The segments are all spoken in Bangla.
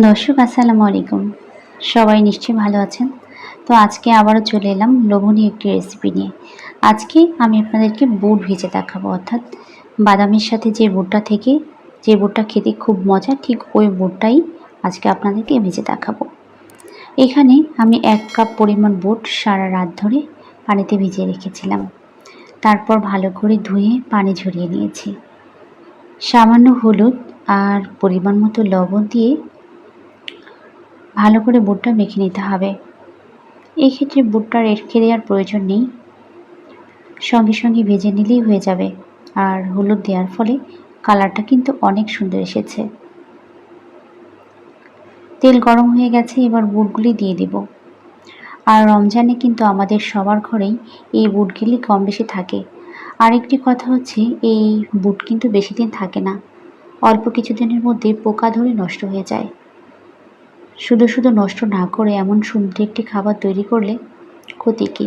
দর্শক আসসালামু আলাইকুম। সবাই নিশ্চয়ই ভালো আছেন। তো আজকে আবারও চলে এলাম লোভনীয় একটি রেসিপি নিয়ে। আজকে আমি আপনাদেরকে বুট ভেজে দেখাবো, অর্থাৎ বাদামের সাথে যে বুটটা থেকে যে বুটটা খেতে খুব মজা, ঠিক ওই বুটটাই আজকে আপনাদেরকে ভেজে দেখাবো। এখানে আমি 1 কাপ পরিমাণ বুট সারা রাত ধরে পানিতে ভিজিয়ে রেখেছিলাম। তারপর ভালো করে ধুয়ে পানি ঝরিয়ে নিয়েছি। সামান্য হলুদ আর পরিমাণ মতো লবণ দিয়ে ভালো করে বুটটা মেখে নিতে হবে। এই ক্ষেত্রে বুটটা রেখে দেওয়ার প্রয়োজন নেই, সঙ্গে সঙ্গে ভেজে নিলেই হয়ে যাবে। আর হলুদ দেওয়ার ফলে কালারটা কিন্তু অনেক সুন্দর এসেছে। তেল গরম হয়ে গেছে, এবার বুটগুলি দিয়ে দেব। আর রমজানে কিন্তু আমাদের সবার ঘরেই এই বুটগুলি কম বেশি থাকে। আরেকটি কথা হচ্ছে, এই বুট কিন্তু বেশি দিন থাকে না, অল্প কিছুদিনের মধ্যে পোকা ধরে নষ্ট হয়ে যায়। শুধু শুধু নষ্ট না করে এমন সুন্দর একটি খাবার তৈরি করলে ক্ষতি কী?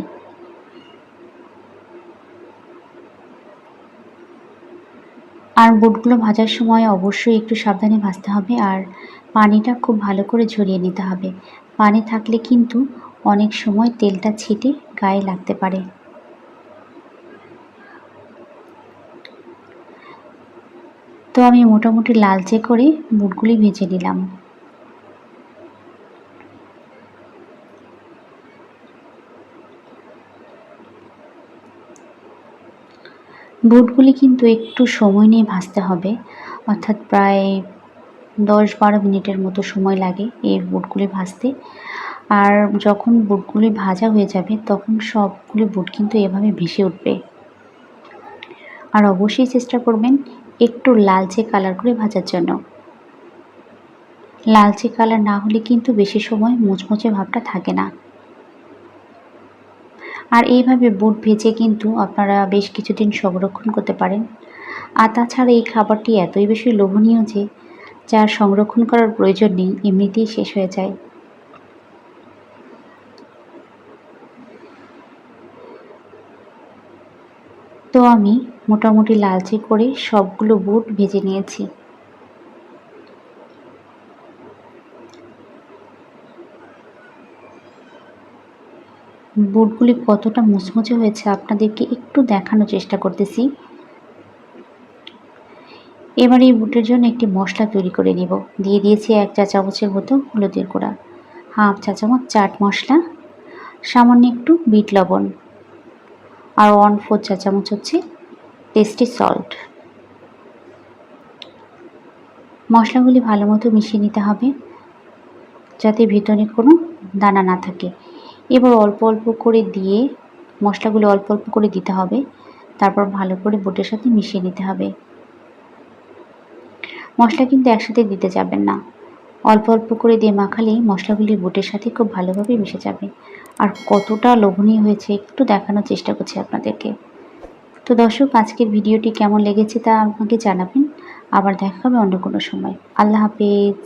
আর বুটগুলো ভাজার সময় অবশ্যই একটু সাবধানে ভাজতে হবে, আর পানিটা খুব ভালো করে ঝরিয়ে নিতে হবে। পানি থাকলে কিন্তু অনেক সময় তেলটা ছিটে গায়ে লাগতে পারে। তো আমি মোটামুটি লালচে করে বুটগুলি ভেজে নিলাম। বুটগুলি কিন্তু একটু সময় নিয়ে ভাজতে হবে, অর্থাৎ প্রায় 10-12 মিনিটের মতো সময় লাগে এই বুটগুলি ভাজতে। আর যখন বুটগুলি ভাজা হয়ে যাবে তখন সবগুলি বুট কিন্তু এভাবে ভেসে উঠবে। আর অবশ্যই চেষ্টা করবেন একটু লালচে কালার করে ভাজার জন্য। লালচে কালার না হলে কিন্তু বেশি সময় মুচমুচে ভাবটা থাকে না। আর এইভাবে বুট ভেজে কিন্তু আপনারা বেশ কিছুদিন সংরক্ষণ করতে পারেন। আর তাছাড়া এই খাবারটি এতই বেশি লোভনীয় যে যার সংরক্ষণ করার প্রয়োজন নেই, এমনিতেই শেষ হয়ে যায়। তো আমি মোটামুটি লালচে করে সবগুলো বুট ভেজে নিয়েছি। বুটগুলি কতটা মুচমুচে হয়েছে আপনাদেরকে একটু দেখানোর চেষ্টা করতেছি। এবার এই বুটের জন্য একটি মশলা তৈরি করে নিব। দিয়ে দিয়েছি 1 চা চামচের মতো হলুদের গুঁড়া, 1/2 চা চামচ চাট মশলা, সামান্য একটু বিট লবণ, আর 1/4 চা চামচ হচ্ছে টেস্টি সল্ট। মশলাগুলি ভালো মতো মিশিয়ে নিতে হবে যাতে ভিতরে কোনো দানা না থাকে। এবার অল্প অল্প করে দিয়ে মশলাগুলো অল্প অল্প করে দিতে হবে, তারপর ভালো করে বুটের সাথে মিশিয়ে নিতে হবে। মশলা কিন্তু একসাথে দিতে যাবেন না, অল্প অল্প করে দিয়ে মাখালেই মশলাগুলি বুটের সাথে খুব ভালোভাবে মিশে যাবে। আর কতটা লোভনীয় হয়েছে একটু দেখানোর চেষ্টা করছি আপনাদেরকে। তো দর্শক, আজকের ভিডিওটি কেমন লেগেছে তা আমাকে জানাবেন। আবার দেখা হবে অন্য কোনো সময়। আল্লাহ হাফেজ।